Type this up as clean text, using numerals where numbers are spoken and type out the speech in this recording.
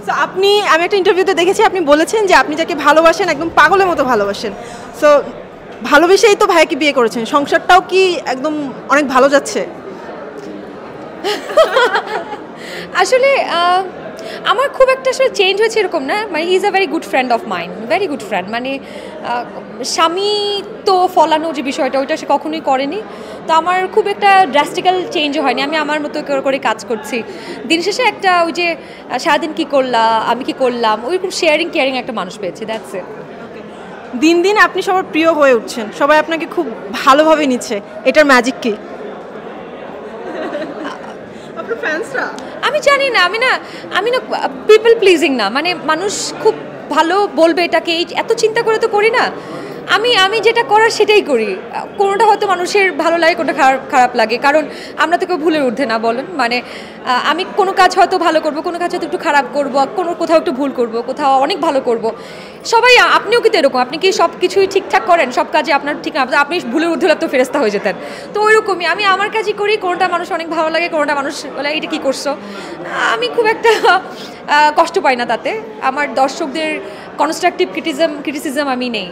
So আমি একটা ইন্টারভিউতে দেখেছি আপনি বলেছেন যে আপনি যাকে ভালোবাসেন একদম পাগলের মতো ভালোবাসেন। সো ভালোবেসেই তো ভাইয়াকে বিয়ে করেছেন, সংসারটাও কি একদম অনেক ভালো যাচ্ছে? আসলে আমার খুব একটা আসলে চেঞ্জ হয়েছে এরকম না, মানে he is a very good friend of mind, very good friend. মানে স্বামী তো ফলানো যে বিষয়টা ওইটা সে কখনোই করেনি, তো আমার খুব একটা ড্রাস্টিক্যাল চেঞ্জও হয়নি। আমি আমার মতো করে কাজ করছি। দিন শেষে একটা ওই যে সারাদিন কী করলাম, আমি কি করলাম, ওইরকম শেয়ারিং কেয়ারিং একটা মানুষ পেয়েছি, দ্যাটস ইট। দিন দিন আপনি সবার প্রিয় হয়ে উঠছেন, সবাই আপনাকে খুব ভালোভাবে নিচ্ছে, এটার ম্যাজিক কি? আপনার ফ্যান্সরা? আমি জানি না, আমি না পিপল প্লিজিং না, মানে মানুষ খুব ভালো বলবে এটাকে, এই এত চিন্তা করে তো করি না। আমি যেটা করার সেটাই করি। কোনোটা হয়তো মানুষের ভালো লাগে, কোনোটা খারাপ লাগে, কারণ আমরা তো কেউ ভুলের ঊর্ধ্বে না বলেন। মানে আমি কোনো কাজ হয়তো ভালো করব, কোনো কাজ হয়তো একটু খারাপ করব, কোথাও একটু ভুল করব, কোথাও অনেক ভালো করব। সবাই, আপনিও কিন্তু এরকম, আপনি কি সব কিছুই ঠিকঠাক করেন, সব কাজে আপনার ঠিক না, আপনি ভুলের ঊর্ধ্বে তো ফেরেস্তা হয়ে যেতেন। তো ওইরকমই আমি আমার কাজই করি, কোনোটা মানুষ অনেক ভালো লাগে, কোনোটা মানুষ বলে এটা কী করছো। আমি খুব একটা কষ্ট পাই না তাতে। আমার দর্শকদের কনস্ট্রাকটিভ ক্রিটিসিজম আমি নেই।